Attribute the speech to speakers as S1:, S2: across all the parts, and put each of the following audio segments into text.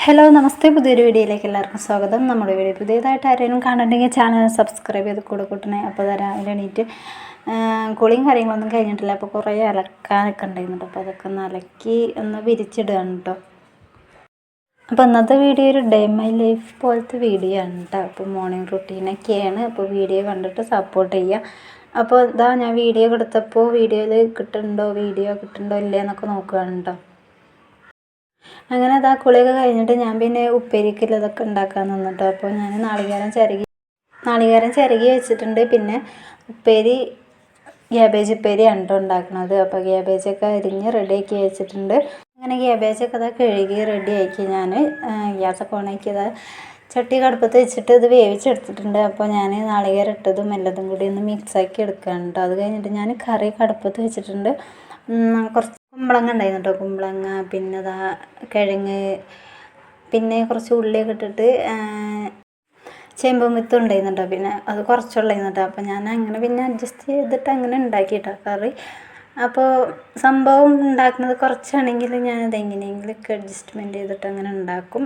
S1: Hello നമസ്തേ, പുതിയൊരു വീഡിയോയിലേക്ക് എല്ലാവർക്കും സ്വാഗതം. നമ്മുടെ വീഡിയോ പുതിയതായിട്ട് ആരെങ്കിലും കാണുന്നുണ്ടെങ്കിൽ ചാനൽ സബ്സ്ക്രൈബ് ചെയ്ത് കൊടുക്കണേ. അപ്പോൾ രാവിലെ എണീറ്റ് കുളിയും കാര്യങ്ങളൊന്നും കഴിഞ്ഞിട്ടില്ല. അപ്പോൾ കുറേ അലക്കാനൊക്കെ ഉണ്ടായിരുന്നുണ്ട്. അപ്പോൾ അതൊക്കെ ഒന്ന് അലക്കി ഒന്ന് വിരിച്ചിടുകയാണ് കേട്ടോ. അപ്പോൾ ഇന്നത്തെ വീഡിയോ ഒരു ഡേ മൈ ലൈഫ് പോലത്തെ വീഡിയോ ആണ് കേട്ടോ. അപ്പോൾ മോർണിംഗ് റുട്ടീനൊക്കെയാണ്. അപ്പോൾ വീഡിയോ കണ്ടിട്ട് സപ്പോർട്ട് ചെയ്യുക. അപ്പോൾ ഇതാ ഞാൻ വീഡിയോ എടുത്തപ്പോൾ വീഡിയോ കിട്ടുന്നുണ്ടോ ഇല്ലേ എന്നൊക്കെ നോക്കുകയാണ് കേട്ടോ. അങ്ങനെ അതാ കുളിയൊക്കെ കഴിഞ്ഞിട്ട് ഞാൻ പിന്നെ ഉപ്പേരിക്കുള്ളതൊക്കെ ഉണ്ടാക്കാൻ നിന്നിട്ടോ. അപ്പോൾ ഞാൻ നാളികേരം ചിരകി വെച്ചിട്ടുണ്ട്. പിന്നെ ക്യാബേജ് ഉപ്പേരിയാണ് കേട്ടോ ഉണ്ടാക്കുന്നത്. അപ്പോൾ ക്യാബേജൊക്കെ അരിഞ്ഞ് റെഡിയാക്കി വെച്ചിട്ടുണ്ട്. അങ്ങനെ ക്യാബേജൊക്കെ അതാ കഴുകി റെഡിയാക്കി ഞാൻ ഗ്യാസൊക്കെ ഓണാക്കിയത് ചട്ടി കടുപ്പത്ത് വെച്ചിട്ട് ഇത് വേവിച്ചെടുത്തിട്ടുണ്ട്. അപ്പോൾ ഞാൻ നാളികേരം ഇട്ടതും എല്ലതും കൂടി ഒന്ന് മിക്സാക്കി എടുക്കുകയാണ് കേട്ടോ. അത് കഴിഞ്ഞിട്ട് ഞാൻ കറി കടുപ്പത്ത് വെച്ചിട്ടുണ്ട്. കുറച്ച് കുമ്പളങ്ങ ഉണ്ടായിരുന്നു കേട്ടോ. കുമ്പളങ്ങ, പിന്നെ കിഴങ്ങ്, പിന്നെ കുറച്ച് ഉള്ളിയൊക്കെ ഇട്ടിട്ട് ചേമ്പും വിത്തും ഉണ്ടായിരുന്നു കേട്ടോ. പിന്നെ അത് കുറച്ചുള്ളായിരുന്നു കേട്ടോ. അപ്പോൾ ഞാൻ അങ്ങനെ പിന്നെ അഡ്ജസ്റ്റ് ചെയ്തിട്ട് അങ്ങനെ ഉണ്ടാക്കിയിട്ടോ കറി. അപ്പോൾ സംഭവം ഉണ്ടാക്കുന്നത് കുറച്ചാണെങ്കിൽ ഞാനത് എങ്ങനെയെങ്കിലുമൊക്കെ അഡ്ജസ്റ്റ്മെൻറ്റ് ചെയ്തിട്ട് അങ്ങനെ ഉണ്ടാക്കും.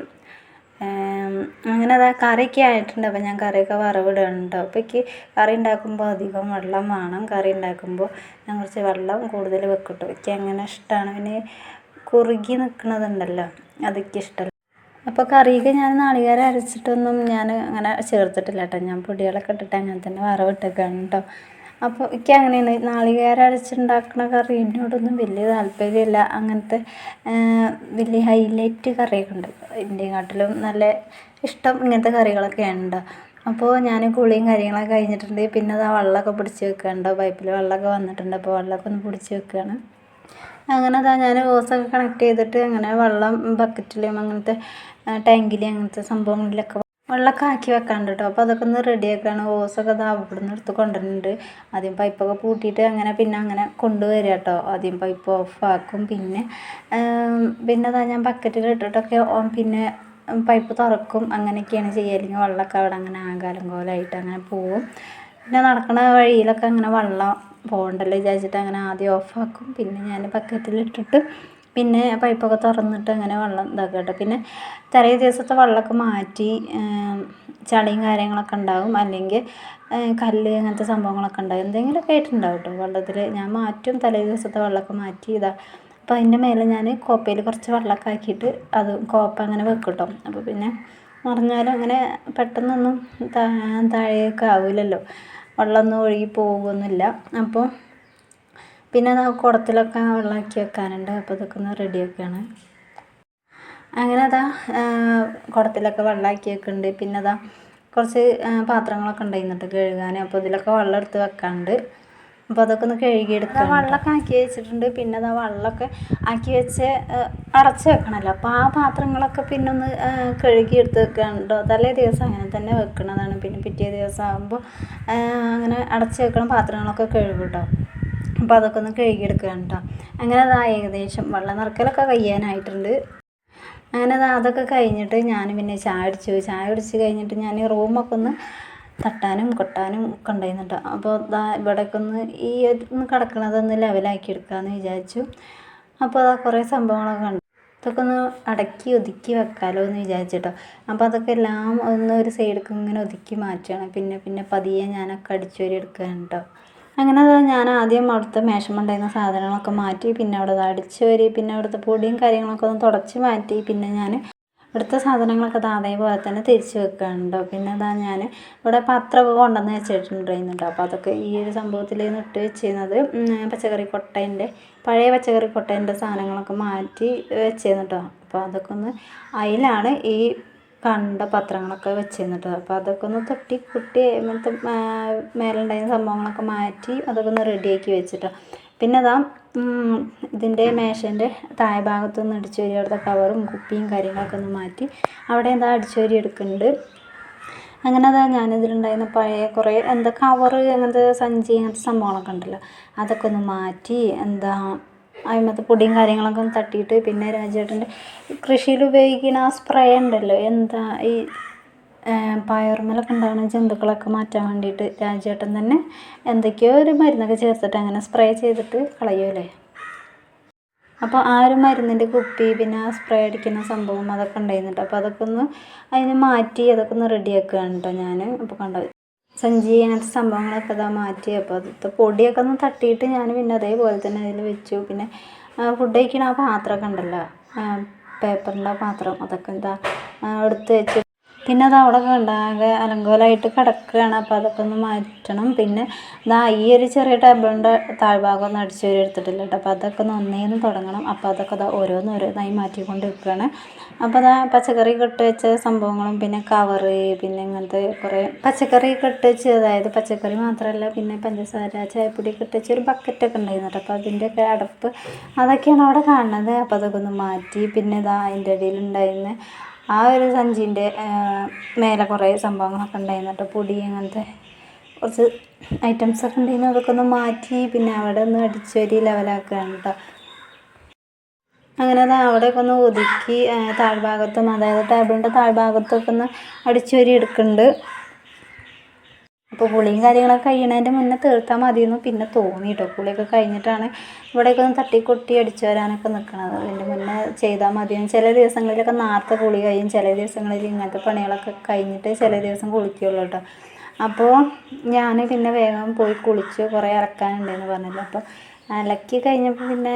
S1: അങ്ങനെ കറിയൊക്കെ ആയിട്ടുണ്ട്. അപ്പോൾ ഞാൻ കറിയൊക്കെ വറവിടുകയാണ് കേട്ടോ. അപ്പോൾ എനിക്ക് കറി ഉണ്ടാക്കുമ്പോൾ അധികം വെള്ളം വേണം. കറി ഉണ്ടാക്കുമ്പോൾ ഞാൻ കുറച്ച് വെള്ളം കൂടുതൽ വെക്കും കേട്ടോ. എനിക്ക് അങ്ങനെ ഇഷ്ടമാണ്. പിന്നെ കുറുകി നിൽക്കുന്നതുണ്ടല്ലോ, അതൊക്കെ ഇഷ്ടമല്ല. അപ്പോൾ കറിയൊക്കെ ഞാൻ നാളികേരം അരച്ചിട്ടൊന്നും ഞാൻ അങ്ങനെ ചേർത്തിട്ടില്ല കേട്ടോ. ഞാൻ പൊടികളൊക്കെ ഇട്ടിട്ട് അങ്ങനെ തന്നെ വറവിട്ടേക്കാണ് കേട്ടോ. അപ്പോൾ എനിക്ക് അങ്ങനെയാണ് നാളികേരം അരച്ചുണ്ടാക്കുന്ന കറി എന്നോടൊന്നും വലിയ താല്പര്യമില്ല. അങ്ങനത്തെ വലിയ ഹൈലൈറ്റ് കറിയൊക്കെ ഉണ്ട്. ഇതിനെക്കാട്ടിലും നല്ല ഇഷ്ടം ഇങ്ങനത്തെ കറികളൊക്കെയാണ് കേട്ടോ. അപ്പോൾ ഞാൻ കുളിയും കാര്യങ്ങളൊക്കെ കഴിഞ്ഞിട്ടുണ്ട്. പിന്നെ വെള്ളമൊക്കെ പിടിച്ച് വെക്കുകയാണ്. പൈപ്പിൽ വെള്ളമൊക്കെ വന്നിട്ടുണ്ട്. അപ്പോൾ വെള്ളമൊക്കെ ഒന്ന് പിടിച്ച് വെക്കുകയാണ്. അങ്ങനെ ഞാൻ ഓസൊക്കെ കണക്ട് ചെയ്തിട്ട് അങ്ങനെ വെള്ളം ബക്കറ്റിലും അങ്ങനത്തെ ടാങ്കിൽ അങ്ങനത്തെ സംഭവങ്ങളിലൊക്കെ വെള്ളമൊക്കെ ആക്കി വെക്കാണ്ട് കേട്ടോ. അപ്പോൾ അതൊക്കെ ഒന്ന് റെഡിയാക്കുകയാണ്. ഓസൊക്കെ ഇവിടുന്ന് എടുത്ത് കൊണ്ടുവരുന്നുണ്ട്. ആദ്യം പൈപ്പൊക്കെ പൂട്ടിയിട്ട് അങ്ങനെ കൊണ്ടുവരിക കേട്ടോ. ആദ്യം പൈപ്പ് ഓഫാക്കും. പിന്നെ ഞാൻ ബക്കറ്റിൽ ഇട്ടിട്ടൊക്കെ പിന്നെ പൈപ്പ് തുറക്കും. അങ്ങനെയൊക്കെയാണ് ചെയ്യുക. അല്ലെങ്കിൽ വെള്ളമൊക്കെ അവിടെ അങ്ങനെ ആകാലം കോലമായിട്ട് അങ്ങനെ പോവും. പിന്നെ നടക്കുന്ന വഴിയിലൊക്കെ അങ്ങനെ വെള്ളം പോകണ്ടല്ലോ വിചാരിച്ചിട്ട് അങ്ങനെ ആദ്യം ഓഫാക്കും. പിന്നെ ഞാൻ ബക്കറ്റിലിട്ടിട്ട് പിന്നെ പൈപ്പൊക്കെ തുറന്നിട്ട് അങ്ങനെ വെള്ളം ഇതാക്കുക കേട്ടോ. പിന്നെ തലേ ദിവസത്തെ വെള്ളമൊക്കെ മാറ്റി ചളിയും കാര്യങ്ങളൊക്കെ ഉണ്ടാകും. അല്ലെങ്കിൽ കല്ല് അങ്ങനത്തെ സംഭവങ്ങളൊക്കെ ഉണ്ടാകും. എന്തെങ്കിലുമൊക്കെ ആയിട്ടുണ്ടാവും കേട്ടോ വെള്ളത്തിൽ. ഞാൻ മാറ്റും. തലേ ദിവസത്തെ വെള്ളമൊക്കെ മാറ്റി അപ്പോൾ അതിൻ്റെ മേലെ ഞാൻ കോപ്പയിൽ കുറച്ച് വെള്ളമൊക്കെ ആക്കിയിട്ട് അത് കോപ്പ അങ്ങനെ വെക്കും കേട്ടോ. അപ്പോൾ പിന്നെ നിറഞ്ഞാലും അങ്ങനെ പെട്ടെന്നൊന്നും താഴേക്ക് ആവില്ലല്ലോ, വെള്ളമൊന്നും ഒഴുകി പോകുന്നില്ല. അപ്പോൾ പിന്നെ കുടത്തിലൊക്കെ വെള്ളമാക്കി വെക്കാനുണ്ട്. അപ്പോൾ ഇതൊക്കെ ഒന്ന് റെഡിയാക്കുകയാണ്. അങ്ങനെ കുടത്തിലൊക്കെ വെള്ളമാക്കി വെക്കുന്നുണ്ട്. പിന്നെ കുറച്ച് പാത്രങ്ങളൊക്കെ ഉണ്ടായിരുന്നിട്ട് കഴുകാൻ. അപ്പോൾ ഇതിലൊക്കെ വെള്ളം എടുത്ത് വെക്കാനുണ്ട്. അപ്പോൾ അതൊക്കെ ഒന്ന് കഴുകിയെടുക്കുക. വെള്ളമൊക്കെ ആക്കി വെച്ചിട്ടുണ്ട്. പിന്നെ വെള്ളമൊക്കെ ആക്കി വെച്ച് അടച്ച് വെക്കണമല്ലോ. അപ്പോൾ ആ പാത്രങ്ങളൊക്കെ പിന്നെ ഒന്ന് കഴുകിയെടുത്ത് വെക്കാനുണ്ടോ. തലേ ദിവസം അങ്ങനെ തന്നെ വെക്കണതാണ്. പിന്നെ പിറ്റേ ദിവസം ആകുമ്പോൾ അങ്ങനെ അടച്ച് വെക്കണ പാത്രങ്ങളൊക്കെ കഴുകും കേട്ടോ. അപ്പോൾ അതൊക്കെ ഒന്ന് കഴുകിയെടുക്കുകയാണ് കേട്ടോ. അങ്ങനെ ഏകദേശം വെള്ളം നിറക്കലൊക്കെ കഴിയാനായിട്ടുണ്ട്. അങ്ങനെ അതൊക്കെ കഴിഞ്ഞിട്ട് ഞാൻ പിന്നെ ചായ കുടിച്ച് കഴിഞ്ഞിട്ട് ഞാൻ റൂമൊക്കെ ഒന്ന് തട്ടാനും കൊട്ടാനും ഒക്കെ ഉണ്ടായിരുന്നു കേട്ടോ. അപ്പോൾ ഇവിടെയൊക്കെ ഒന്ന് ഒന്ന് കിടക്കണതൊന്ന് ലെവലാക്കി എടുക്കാമെന്ന് വിചാരിച്ചു. അപ്പോൾ കുറേ സംഭവങ്ങളൊക്കെ ഉണ്ട്. ഇതൊക്കെ ഒന്ന് അടക്കി ഒതുക്കി വെക്കാമല്ലോ എന്ന് വിചാരിച്ചിട്ടോ. അപ്പോൾ അതൊക്കെ എല്ലാം ഒന്ന് ഒരു സൈഡിലേക്ക് ഇങ്ങനെ ഒതുക്കി മാറ്റുകയാണ്. പിന്നെ പതിയെ ഞാനൊക്കെ അടിച്ചുവരി എടുക്കുകയാണ് കേട്ടോ. അങ്ങനെ ഞാൻ ആദ്യം അവിടുത്തെ മേശമുണ്ടായിരുന്ന സാധനങ്ങളൊക്കെ മാറ്റി. പിന്നെ അവിടെ അടിച്ചുവരി, പിന്നെ അവിടുത്തെ പൊടിയും കാര്യങ്ങളൊക്കെ ഒന്ന് തുടച്ച് മാറ്റി. പിന്നെ ഞാൻ ഇവിടുത്തെ സാധനങ്ങളൊക്കെ അതേപോലെ തന്നെ തിരിച്ച് വെക്കുകയുണ്ടോ. പിന്നെ ഞാൻ ഇവിടെ പാത്രമൊക്കെ കൊണ്ടുവന്ന് വെച്ചിട്ടുണ്ടായിരുന്നു കേട്ടോ. അപ്പോൾ അതൊക്കെ ഈ ഒരു സംഭവത്തിൽ നിന്ന് ഇട്ട് വെച്ചിരുന്നത് പച്ചക്കറി പഴയ പച്ചക്കറി കൊട്ടേൻ്റെ സാധനങ്ങളൊക്കെ മാറ്റി വെച്ചിരുന്നു കേട്ടോ. അപ്പോൾ അതൊക്കെ ഒന്ന് അതിലാണ് ഈ കണ്ട പത്രങ്ങളൊക്കെ വെച്ചിരുന്നു കേട്ടോ. അപ്പോൾ അതൊക്കെ ഒന്ന് കുട്ടി അങ്ങനത്തെ മേലുണ്ടായിരുന്ന സംഭവങ്ങളൊക്കെ മാറ്റി അതൊക്കെ ഒന്ന് റെഡിയാക്കി വെച്ചിട്ടോ. പിന്നെ ഇതിൻ്റെ മേശേൻ്റെ താഴെ ഭാഗത്തൊന്ന് അടിച്ചുവരി, അവിടുത്തെ കവറും കുപ്പിയും കാര്യങ്ങളൊക്കെ ഒന്ന് മാറ്റി അവിടെ അടിച്ചുവരി എടുക്കുന്നുണ്ട്. അങ്ങനെ ഞാനിതിലുണ്ടായിരുന്ന പഴയ കുറേ കവറ് അങ്ങനത്തെ സഞ്ചി അങ്ങനത്തെ സംഭവങ്ങളൊക്കെ ഉണ്ടല്ലോ, അതൊക്കെ ഒന്ന് മാറ്റി അതിനകത്ത് പൊടിയും കാര്യങ്ങളൊക്കെ ഒന്ന് തട്ടിയിട്ട്. പിന്നെ രാജേട്ടൻ്റെ കൃഷിയിൽ ഉപയോഗിക്കുന്ന ആ സ്പ്രേ ഉണ്ടല്ലോ, ഈ പയറുമേലൊക്കെ ഉണ്ടാകുന്ന ജന്തുക്കളൊക്കെ മാറ്റാൻ വേണ്ടിയിട്ട് രാജേട്ടൻ തന്നെ എന്തൊക്കെയോ ഒരു മരുന്നൊക്കെ ചേർത്തിട്ട് അങ്ങനെ സ്പ്രേ ചെയ്തിട്ട് കളയുമല്ലേ. അപ്പോൾ ആ ഒരു മരുന്നിൻ്റെ കുപ്പി പിന്നെ ആ സ്പ്രേ അടിക്കുന്ന സംഭവം അതൊക്കെ ഉണ്ടായിരുന്നു കേട്ടോ. അപ്പോൾ അതൊക്കെ ഒന്ന് അതിന് മാറ്റി അതൊക്കെ ഒന്ന് റെഡിയാക്കുകയാണ് കേട്ടോ ഞാൻ. അപ്പോൾ കണ്ടോ സഞ്ചി അങ്ങനത്തെ സംഭവങ്ങളൊക്കെ ഇതാ മാറ്റി. അപ്പോൾ അത് പൊടിയൊക്കെ ഒന്ന് തട്ടിയിട്ട് ഞാൻ പിന്നെ അതേപോലെ തന്നെ അതിൽ വെച്ചു. പിന്നെ ഫുഡ് കഴിക്കണ ആ പാത്രമൊക്കെ ഉണ്ടല്ലോ, പേപ്പറിൻ്റെ പാത്രം, അതൊക്കെ എന്താ എടുത്ത് വെച്ച് പിന്നെ അത് അവിടെ കണ്ടാകെ അലങ്കോലമായിട്ട് കിടക്കുകയാണ്. അപ്പോൾ അതൊക്കെ ഒന്ന് മാറ്റണം. പിന്നെ ഈ ഒരു ചെറിയ ടേബിളിൻ്റെ താഴ്ഭാഗം ഒന്ന് അടിച്ചു വരെ എടുത്തിട്ടില്ല കേട്ടോ. അപ്പോൾ അതൊക്കെ ഒന്ന് ഒന്നേന്ന് തുടങ്ങണം. അപ്പോൾ അതൊക്കെ ഓരോന്നോരോന്നായി മാറ്റിക്കൊണ്ട് വെക്കുകയാണ്. അപ്പോൾ പച്ചക്കറി ഇട്ട് വെച്ച സംഭവങ്ങളും പിന്നെ കവറ് പിന്നെ ഇങ്ങനത്തെ കുറേ പച്ചക്കറി ഇട്ട് വെച്ച്, അതായത് പച്ചക്കറി മാത്രമല്ല പിന്നെ പഞ്ചസാര ചായപ്പൊടിയൊക്കെ ഇട്ട് വെച്ച് ഒരു ബക്കറ്റൊക്കെ ഉണ്ടായിരുന്നു കേട്ടോ. അപ്പോൾ അതിൻ്റെയൊക്കെ അടപ്പ് അതൊക്കെയാണ് അവിടെ കാണുന്നത്. അപ്പോൾ അതൊക്കെ ഒന്ന് മാറ്റി. പിന്നെ അതിൻ്റെ ഇടയിൽ ഉണ്ടായിരുന്ന ആ ഒരു സഞ്ചീൻ്റെ മേലെ കുറേ സംഭവങ്ങളൊക്കെ ഉണ്ടായിരുന്നു കേട്ടോ. പൊടി അങ്ങനത്തെ കുറച്ച് ഐറ്റംസൊക്കെ ഉണ്ടായിരുന്നു. അതൊക്കെ ഒന്ന് മാറ്റി. പിന്നെ അവിടെ ഒന്ന് അടിച്ചുവരി ലെവലാക്കുകയാണ് കേട്ടോ. അങ്ങനെ അവിടെയൊക്കെ ഒന്ന് ഒതുക്കി താഴ്ഭാഗത്തും, അതായത് ടേബിളിൻ്റെ താഴ്ഭാഗത്തൊക്കെ ഒന്ന് അടിച്ചുവരി എടുക്കുന്നുണ്ട്. അപ്പോൾ കുളിയും കാര്യങ്ങളൊക്കെ കഴിയണതിൻ്റെ മുന്നേ തീർത്താൽ മതിയെന്ന് പിന്നെ തോന്നി കേട്ടോ. കുളിയൊക്കെ കഴിഞ്ഞിട്ടാണ് ഇവിടെയൊക്കെ ഒന്ന് തട്ടിക്കൊട്ടി അടിച്ചു വരാനൊക്കെ നിൽക്കണത്. അതിൻ്റെ മുന്നേ ചെയ്താൽ മതിയെന്ന്. ചില ദിവസങ്ങളിലൊക്കെ നേരത്തെ കുളി കഴിയും, ചില ദിവസങ്ങളിൽ ഇങ്ങനത്തെ പണികളൊക്കെ കഴിഞ്ഞിട്ട് ചില ദിവസം കുളിക്കുള്ളൂ കേട്ടോ. അപ്പോൾ ഞാൻ പിന്നെ വേഗം പോയി കുളിച്ചു. കുറേ അലക്കാനുണ്ടെന്ന് പറഞ്ഞല്ലോ. അപ്പോൾ അലക്കി കഴിഞ്ഞപ്പോൾ പിന്നെ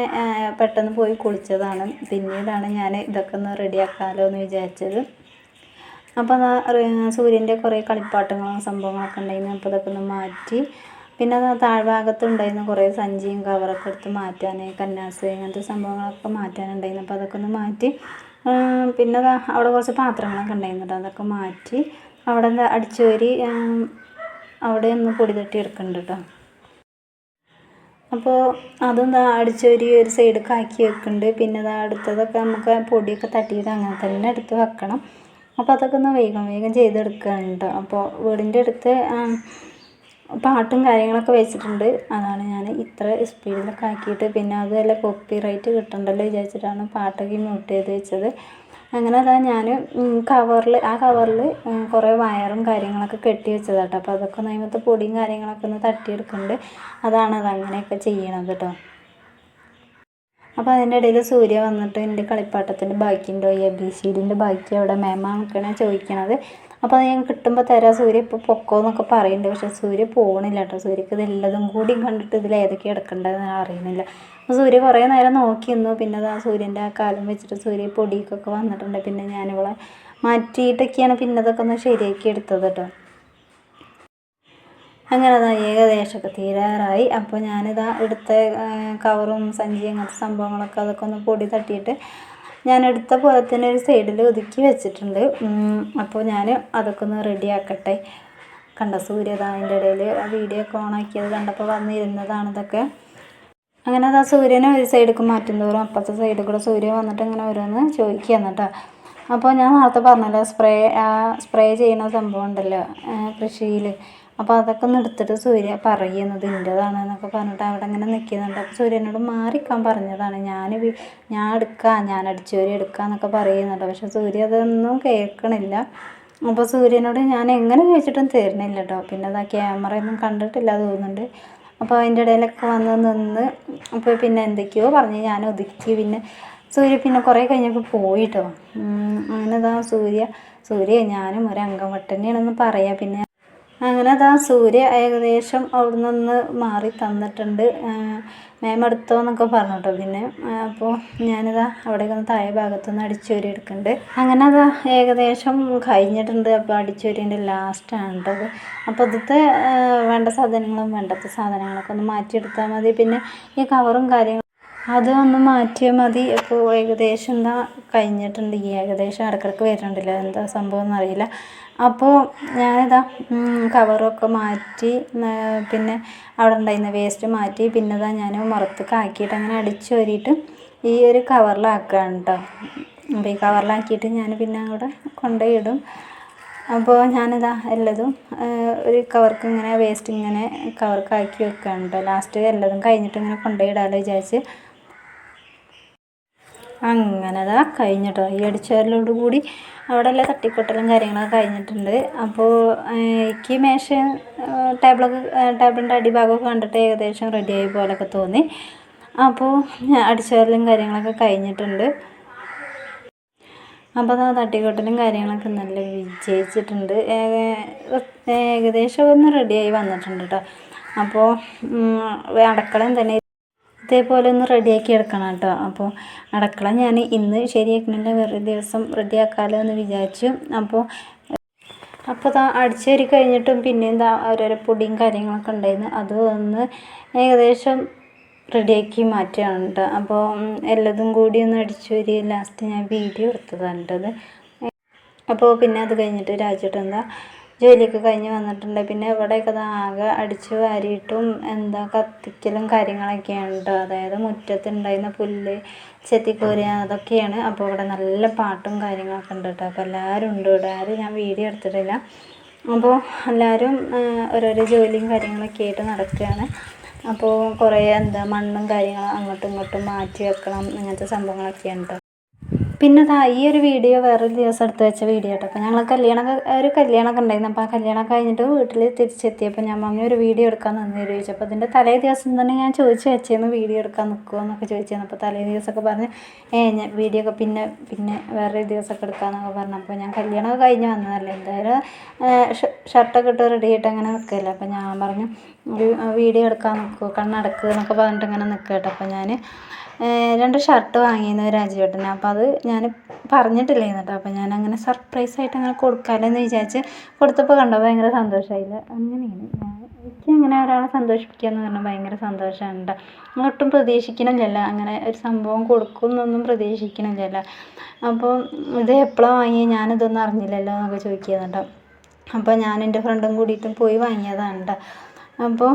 S1: പെട്ടെന്ന് പോയി കുളിച്ചതാണ്. പിന്നീടാണ് ഞാൻ ഇതൊക്കെ ഒന്ന് റെഡിയാക്കാമല്ലോ എന്ന് വിചാരിച്ചത്. അപ്പോൾ സൂര്യൻ്റെ കുറേ കളിപ്പാട്ടങ്ങളും സംഭവങ്ങളൊക്കെ ഉണ്ടായിരുന്നു. അപ്പോൾ അതൊക്കെ ഒന്ന് മാറ്റി. പിന്നെ താഴ്ഭാഗത്ത് ഉണ്ടായിരുന്ന കുറേ സഞ്ചിയും കവറൊക്കെ എടുത്ത് മാറ്റാൻ, കന്നാസ് ഇങ്ങനത്തെ സംഭവങ്ങളൊക്കെ മാറ്റാനുണ്ടായിരുന്നു. അപ്പോൾ അതൊക്കെ ഒന്ന് മാറ്റി. പിന്നെ അവിടെ കുറച്ച് പാത്രങ്ങളൊക്കെ ഉണ്ടായിരുന്നു. അതൊക്കെ മാറ്റി അവിടെ അടിച്ചുവരി അവിടെ ഒന്ന് പൊടി തട്ടി എടുക്കുന്നുണ്ട് കേട്ടോ. അപ്പോൾ അതും അടിച്ചുവരി ഒരു സൈഡൊക്കെ ആക്കി വെക്കുന്നുണ്ട്. പിന്നെ അടുത്തതൊക്കെ നമുക്ക് പൊടിയൊക്കെ തട്ടിയിട്ട് അങ്ങനെ തന്നെ എടുത്ത് വെക്കണം. അപ്പോൾ അതൊക്കെ ഒന്ന് വേഗം ചെയ്തെടുക്കുകയാണ് കേട്ടോ. അപ്പോൾ വീടിൻ്റെ അടുത്ത് പാട്ടും കാര്യങ്ങളൊക്കെ വെച്ചിട്ടുണ്ട്. അതാണ് ഞാൻ ഇത്ര സ്പീഡിലൊക്കെ ആക്കിയിട്ട്, പിന്നെ അതുമല്ല കോപ്പിറൈറ്റ് കിട്ടണ്ടല്ലോ വിചാരിച്ചിട്ടാണ് പാട്ടൊക്കെ മ്യൂട്ട് ചെയ്ത് വെച്ചത്. അങ്ങനെ ഞാൻ ആ കവറിൽ കുറേ വയറും കാര്യങ്ങളൊക്കെ കെട്ടി വെച്ചതാണ് കേട്ടോ. അപ്പോൾ അതൊക്കെ ഒന്ന് അതിനകത്ത് പൊടിയും കാര്യങ്ങളൊക്കെ ഒന്ന് തട്ടിയെടുക്കുന്നുണ്ട്. അത് അങ്ങനെയൊക്കെ ചെയ്യണത് കേട്ടോ. അപ്പോൾ അതിൻ്റെ ഇടയിൽ സൂര്യ വന്നിട്ട് എൻ്റെ കളിപ്പാട്ടത്തിൻ്റെ ബാക്കിയുണ്ടോ, ABCDൻ്റെ ബാക്കി അവിടെ മാമാണൊക്കെയാണ് ചോദിക്കണത്. അപ്പോൾ അത് ഞാൻ കിട്ടുമ്പോൾ തരാം, സൂര്യ ഇപ്പോൾ പൊക്കോ എന്നൊക്കെ പറയുന്നുണ്ട്. പക്ഷേ സൂര്യ പോകണില്ല കേട്ടോ. സൂര്യക്ക് ഇതെല്ലതും കൂടി കണ്ടിട്ട് ഇതിൽ ഏതൊക്കെ എടുക്കേണ്ടതെന്ന് അറിയുന്നില്ല. അപ്പോൾ സൂര്യ കുറേ നേരം നോക്കി നിന്നു. പിന്നെ സൂര്യൻ്റെ ആ കാലം വെച്ചിട്ട് സൂര്യ പൊടിക്കൊക്കെ വന്നിട്ടുണ്ട്. പിന്നെ ഞാനിവളെ മാറ്റിയിട്ടൊക്കെയാണ് പിന്നെ അതൊക്കെ ഒന്ന് ശരിയാക്കി എടുത്തത് കേട്ടോ. അങ്ങനെ ഏകദേശമൊക്കെ തീരാറായി. അപ്പോൾ എടുത്ത കവറും സഞ്ചി അങ്ങനത്തെ സംഭവങ്ങളൊക്കെ അതൊക്കെ ഒന്ന് പൊടി തട്ടിയിട്ട് ഞാൻ എടുത്ത പോലെ തന്നെ ഒരു സൈഡിൽ ഒതുക്കി വെച്ചിട്ടുണ്ട്. അപ്പോൾ ഞാൻ അതൊക്കെ ഒന്ന് റെഡിയാക്കട്ടെ. കണ്ട സൂര്യ അതിൻ്റെ ഇടയിൽ വീഡിയോ ഒക്കെ ഓണാക്കിയത് കണ്ടപ്പോൾ വന്നിരുന്നതാണ് ഇതൊക്കെ. അങ്ങനെ സൂര്യനെ ഒരു സൈഡിലേക്ക് മാറ്റും തോറും അപ്പുറത്തെ സൈഡിൽ കൂടെ സൂര്യ വന്നിട്ട് ഇങ്ങനെ ഓരോന്ന് ചോദിക്കുകയാണ് കേട്ടോ. അപ്പോൾ ഞാൻ നേരത്തെ പറഞ്ഞല്ലോ സ്പ്രേ ചെയ്യുന്ന സംഭവം ഉണ്ടല്ലോ കൃഷിയിൽ. അപ്പോൾ അതൊക്കെ ഒന്ന് എടുത്തിട്ട് സൂര്യ പറയുന്നത് എൻ്റേതാണെന്നൊക്കെ പറഞ്ഞിട്ട് അവിടെ ഇങ്ങനെ നിൽക്കുന്നുണ്ട്. അപ്പോൾ സൂര്യനോട് മാറിക്കാൻ പറഞ്ഞതാണ്. ഞാൻ അടിച്ചുവരി എടുക്കാമെന്നൊക്കെ പറയുന്നുണ്ട്. പക്ഷേ സൂര്യ അതൊന്നും കേൾക്കണില്ല. അപ്പോൾ സൂര്യനോട് ഞാൻ എങ്ങനെ ചോദിച്ചിട്ടും തരുന്നില്ല കേട്ടോ. പിന്നെ ക്യാമറയൊന്നും കണ്ടിട്ടില്ല തോന്നുന്നുണ്ട്. അപ്പോൾ അതിൻ്റെ ഇടയിലൊക്കെ വന്ന് നിന്ന് അപ്പോൾ പിന്നെ എന്തൊക്കെയോ പറഞ്ഞ് ഞാൻ ഒതുക്കി. പിന്നെ സൂര്യ പിന്നെ കുറേ കഴിഞ്ഞപ്പോൾ പോയിട്ടോ. അങ്ങനെ സൂര്യ ഞാനും ഒരു അംഗവട്ടനെയാണെന്ന് പറയാം. പിന്നെ അങ്ങനെ സൂര്യ ഏകദേശം അവിടെ നിന്ന് മാറി തന്നിട്ടുണ്ട്. മാം എടുത്തോ എന്നൊക്കെ പറഞ്ഞു കേട്ടോ. പിന്നെ അപ്പോൾ അവിടേക്ക് ഒന്ന് താഴെ ഭാഗത്തുനിന്ന് അടിച്ചുവരി എടുക്കുന്നുണ്ട്. അങ്ങനെ ഏകദേശം കഴിഞ്ഞിട്ടുണ്ട്. അപ്പോൾ അടിച്ചുവരിൻ്റെ ലാസ്റ്റാണ് കേട്ടോ. അപ്പോൾ ഇതിലത്തെ വേണ്ട സാധനങ്ങളും വേണ്ടാത്ത സാധനങ്ങളൊക്കെ ഒന്ന് മാറ്റിയെടുത്താൽ മതി. പിന്നെ ഈ കവറും കാര്യങ്ങളും അതൊന്ന് മാറ്റിയാൽ മതി. അപ്പോൾ ഏകദേശം കഴിഞ്ഞിട്ടുണ്ട്. ഈ ഏകദേശം ഇടയ്ക്കിടയ്ക്ക് വരുന്നുണ്ടല്ലോ, എന്താ സംഭവം എന്നറിയില്ല. അപ്പോൾ കവറൊക്കെ മാറ്റി. പിന്നെ അവിടെ ഉണ്ടായിരുന്ന വേസ്റ്റ് മാറ്റി. പിന്നെ ഞാൻ മുറത്തൊക്കെ ആക്കിയിട്ട് അങ്ങനെ അടിച്ചു വരിയിട്ട് ഈ ഒരു കവറിലാക്കുകയാണ് കേട്ടോ. അപ്പോൾ ഈ കവറിലാക്കിയിട്ട് ഞാൻ പിന്നെ അവിടെ കൊണ്ടുപോയി ഇടും. അപ്പോൾ എല്ലതും ഒരു കവർക്ക് ഇങ്ങനെ വേസ്റ്റ് ഇങ്ങനെ കവർക്കാക്കി വെക്കുകയാണ് കേട്ടോ. ലാസ്റ്റ് എല്ലതും കഴിഞ്ഞിട്ട് ഇങ്ങനെ കൊണ്ടുപോയി ഇടാമല്ലോ വിചാരിച്ച്. അങ്ങനെ കഴിഞ്ഞിട്ടോ. ഈ അടിച്ചുവരലോട് കൂടി അവിടെ എല്ലാം തട്ടിക്കൊട്ടലും കാര്യങ്ങളൊക്കെ കഴിഞ്ഞിട്ടുണ്ട്. അപ്പോൾ എനിക്ക് ടേബിളിൻ്റെ അടിഭാഗമൊക്കെ കണ്ടിട്ട് ഏകദേശം റെഡിയായി പോലൊക്കെ തോന്നി. അപ്പോൾ അടിച്ചുവാരലും കാര്യങ്ങളൊക്കെ കഴിഞ്ഞിട്ടുണ്ട്. അപ്പോൾ അത് തട്ടിക്കൊട്ടലും കാര്യങ്ങളൊക്കെ നല്ല വിജയിച്ചിട്ടുണ്ട്. ഏകദേശം ഒന്ന് റെഡിയായി വന്നിട്ടുണ്ട് കേട്ടോ. അപ്പോൾ അടുക്കളയും തന്നെ ഇതേപോലെ ഒന്ന് റെഡിയാക്കി എടുക്കണം കേട്ടോ. അപ്പോൾ അടുക്കള ഞാൻ ഇന്ന് ശരിയാക്കണില്ല, വേറെ ദിവസം റെഡിയാക്കാമല്ലോ എന്ന് വിചാരിച്ചു. അപ്പോൾ അടിച്ചേരി കഴിഞ്ഞിട്ടും പിന്നെ ഓരോരോ പൊടിയും കാര്യങ്ങളൊക്കെ ഉണ്ടായിരുന്നു, അത് ഒന്ന് ഏകദേശം റെഡിയാക്കി മാറ്റുകയാണ് കേട്ടോ. അപ്പോൾ എല്ലാതും കൂടി ഒന്ന് അടിച്ചുവരി ലാസ്റ്റ് ഞാൻ വീഡിയോ എടുത്തതാണ് കേട്ടത്. അപ്പോൾ പിന്നെ അത് കഴിഞ്ഞിട്ട് രാജേട്ടൻ ജോലിയൊക്കെ കഴിഞ്ഞ് വന്നിട്ടുണ്ട്. പിന്നെ ഇവിടെയൊക്കെ ആകെ അടിച്ച് വാരിയിട്ടും കത്തിക്കലും കാര്യങ്ങളൊക്കെയാണ് കേട്ടോ. അതായത് മുറ്റത്തുണ്ടായിരുന്ന പുല്ല് ചെത്തിക്കോരുക അതൊക്കെയാണ്. അപ്പോൾ ഇവിടെ നല്ല പാട്ടും കാര്യങ്ങളൊക്കെ ഉണ്ട് കേട്ടോ. അപ്പോൾ എല്ലാവരും ഉണ്ട് ഇവിടെ, ആരും ഞാൻ വീഡിയോ എടുത്തിട്ടില്ല. അപ്പോൾ എല്ലാവരും ഓരോരോ ജോലിയും കാര്യങ്ങളൊക്കെ ആയിട്ട് നടക്കുകയാണ്. അപ്പോൾ കുറേ മണ്ണും കാര്യങ്ങളും അങ്ങോട്ടും ഇങ്ങോട്ടും മാറ്റി വെക്കണം, അങ്ങനത്തെ സംഭവങ്ങളൊക്കെയാണ് കേട്ടോ. പിന്നെ ഈ ഒരു വീഡിയോ വേറൊരു ദിവസം എടുത്ത് വെച്ച വീഡിയോ കേട്ടോ. അപ്പോൾ ഞങ്ങൾ ഒരു കല്യാണമൊക്കെ ഉണ്ടായിരുന്നു. അപ്പോൾ ആ കല്യാണം കഴിഞ്ഞിട്ട് വീട്ടിൽ തിരിച്ചെത്തിയപ്പോൾ ഞാൻ മമ്മി ഒരു വീഡിയോ എടുക്കാൻ നിന്ന് ചോദിച്ചപ്പോൾ അതിൻ്റെ തലേ ദിവസം തന്നെ ഞാൻ ചോദിച്ചു വെച്ചേന്ന് വീഡിയോ എടുക്കാൻ നിൽക്കുമോ എന്നൊക്കെ ചോദിച്ചിരുന്നു. അപ്പോൾ തലേ ദിവസമൊക്കെ പറഞ്ഞ് ഞാൻ വീഡിയോ ഒക്കെ പിന്നെ വേറൊരു ദിവസമൊക്കെ എടുക്കാമെന്നൊക്കെ പറഞ്ഞു. അപ്പോൾ ഞാൻ കല്യാണമൊക്കെ കഴിഞ്ഞ് വന്നതല്ലേ, എന്തായാലും ഷർട്ടൊക്കെ ഇട്ട് റെഡി ആയിട്ട് അങ്ങനെ നിൽക്കില്ല. അപ്പോൾ ഞാൻ പറഞ്ഞു ഒരു വീഡിയോ എടുക്കാൻ നിൽക്കുമോ, കണ്ണടക്കുക എന്നൊക്കെ പറഞ്ഞിട്ട് ഇങ്ങനെ നിൽക്കുക കേട്ടോ. അപ്പോൾ ഞാൻ 2 ഷർട്ട് വാങ്ങിയിരുന്നു രാജുവേട്ടന്. അപ്പോൾ അത് ഞാൻ പറഞ്ഞിട്ടില്ലായിരുന്നു കേട്ടോ. അപ്പോൾ ഞാൻ അങ്ങനെ സർപ്രൈസായിട്ട് അങ്ങനെ കൊടുക്കാമല്ലോ എന്ന് വിചാരിച്ച് കൊടുത്തപ്പോൾ കണ്ടോ ഭയങ്കര സന്തോഷമായില്ല. അങ്ങനെയാണ് എനിക്കങ്ങനെ ഒരാളെ സന്തോഷിപ്പിക്കുക എന്ന് പറഞ്ഞാൽ ഭയങ്കര സന്തോഷമാണ് കേട്ടോ. ഒട്ടും പ്രതീക്ഷിക്കണില്ലല്ലോ, അങ്ങനെ ഒരു സംഭവം കൊടുക്കുമെന്നൊന്നും പ്രതീക്ഷിക്കണില്ലല്ലോ. അപ്പോൾ ഇത് എപ്പോഴാണ് വാങ്ങിയത്, ഞാനിതൊന്നും അറിഞ്ഞില്ലല്ലോ എന്നൊക്കെ ചോദിക്കുന്നുണ്ടോ. അപ്പോൾ ഞാൻ എൻ്റെ ഫ്രണ്ടും കൂടിയിട്ടും പോയി വാങ്ങിയതാണ് കേട്ടോ. അപ്പോൾ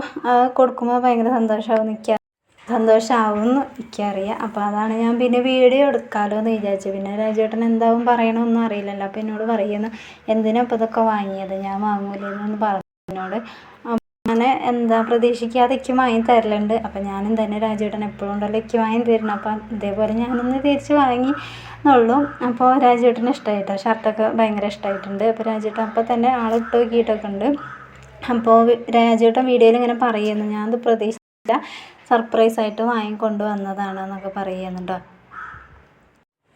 S1: കൊടുക്കുമ്പോൾ ഭയങ്കര സന്തോഷമാവുമെന്ന് എനിക്കറിയാം. അപ്പോൾ അതാണ് ഞാൻ പിന്നെ വീഡിയോ എടുക്കാമല്ലോ എന്ന് വിചാരിച്ചു. പിന്നെ രാജേട്ടൻ എന്താവും പറയണമെന്നും അറിയില്ലല്ലോ. അപ്പോൾ എന്നോട് പറയുന്നു എന്തിനാ ഇപ്പോൾ ഇതൊക്കെ വാങ്ങിയത്, ഞാൻ വാങ്ങൂലെന്നൊന്ന് പറഞ്ഞു എന്നോട്. അങ്ങനെ പ്രതീക്ഷിക്കാതെ എനിക്ക് വാങ്ങി തരലുണ്ട്. അപ്പോൾ ഞാനും തന്നെ രാജേട്ടൻ എപ്പോഴും ഉണ്ടല്ലോ എനിക്ക് വാങ്ങി തരണം. അപ്പം ഇതേപോലെ ഞാനൊന്ന് തിരിച്ച് വാങ്ങി എന്നുള്ളൂ. അപ്പോൾ രാജേട്ടന് ഇഷ്ടമായിട്ടോ, ഷർട്ടൊക്കെ ഭയങ്കര ഇഷ്ടമായിട്ടുണ്ട്. അപ്പോൾ രാജേട്ടൻ അപ്പോൾ തന്നെ ആളിട്ട് നോക്കിയിട്ടൊക്കെ ഉണ്ട്. അപ്പോൾ രാജേട്ടൻ വീഡിയോയിൽ ഇങ്ങനെ പറയുന്നു ഞാനത് പ്രതീക്ഷിച്ചില്ല, സർപ്രൈസായിട്ട് വാങ്ങിക്കൊണ്ട് വന്നതാണ് എന്നൊക്കെ പറയുന്നുണ്ടോ.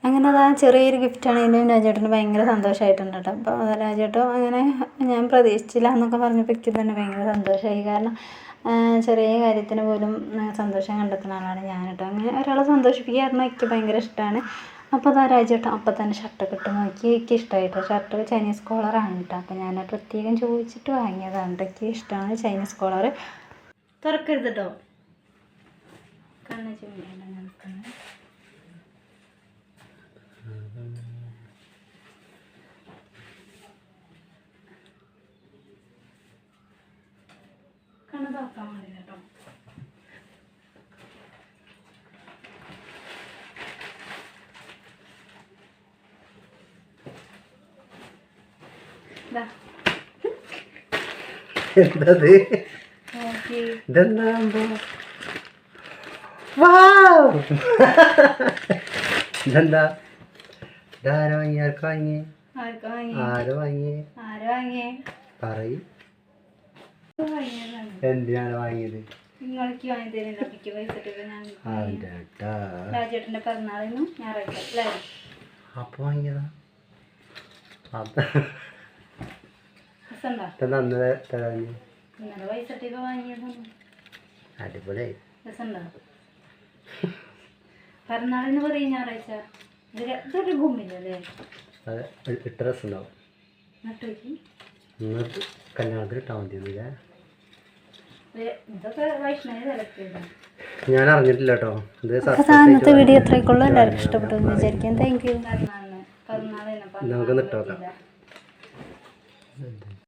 S1: അങ്ങനെ ചെറിയൊരു ഗിഫ്റ്റാണെങ്കിലും രാജേട്ടന് ഭയങ്കര സന്തോഷമായിട്ടുണ്ട് കേട്ടോ. അപ്പോൾ രാജേട്ടൻ അങ്ങനെ ഞാൻ പ്രതീക്ഷിച്ചില്ല എന്നൊക്കെ പറഞ്ഞപ്പോൾ എനിക്ക് തന്നെ ഭയങ്കര സന്തോഷമായി. കാരണം ചെറിയ കാര്യത്തിന് പോലും സന്തോഷം കണ്ടെത്തുന്ന ആളാണ് ഞാൻ കേട്ടോ. അങ്ങനെ ഒരാളെ സന്തോഷിപ്പിക്കുക പറഞ്ഞാൽ എനിക്ക് ഭയങ്കര ഇഷ്ടമാണ്. അപ്പോൾ രാജേട്ടൻ അപ്പം തന്നെ ഷർട്ടൊക്കെ ഇട്ട് നോക്കി, എനിക്ക് ഇഷ്ടമായിട്ടോ. ഷർട്ട് ചൈനീസ് കോളറാണ് കേട്ടോ. അപ്പോൾ ഞാൻ പ്രത്യേകം ചോദിച്ചിട്ട് വാങ്ങിയതാണ്. എനിക്ക് ഇഷ്ടമാണ് ചൈനീസ് കോളർ. തുറക്കരുത് കേട്ടോ, കണ്ണ് ചുമ്മാ നിൽക്കുന്നത്. കണ്ണ് തുറക്കാൻ പാടില്ല കേട്ടോ.
S2: എന്തത് ഇതെന്താ ഇതെന്താ ഇതാരോ വാങ്ങി, ആർക്കാ വാങ്ങി, ആരോ വാങ്ങിയേ പറയും. എന്തിനാണ് വാങ്ങിയത്? അപ്പൊ വാങ്ങിയതാ. അടിപൊളി
S1: പിറന്നാളിന് പറയും ഞായറാഴ്ച. ഇതൊരു ഗുമ്മില്ലല്ലേ,
S2: ഇട്ട രസം ഉണ്ടാവും. നിങ്ങൾക്ക് കല്യാണത്തിന് ഇട്ടാൽ മതിയൊന്നുമില്ല. ഞാൻ അറിഞ്ഞിട്ടില്ല കേട്ടോ.
S1: ഇന്നത്തെ വീഡിയോ എത്രയ്ക്കുള്ളൂ, എല്ലാവർക്കും ഇഷ്ടപ്പെട്ടു എന്ന് വിചാരിക്കാം. Thank you.
S2: നമുക്ക് ഇട്ടോക്കാം.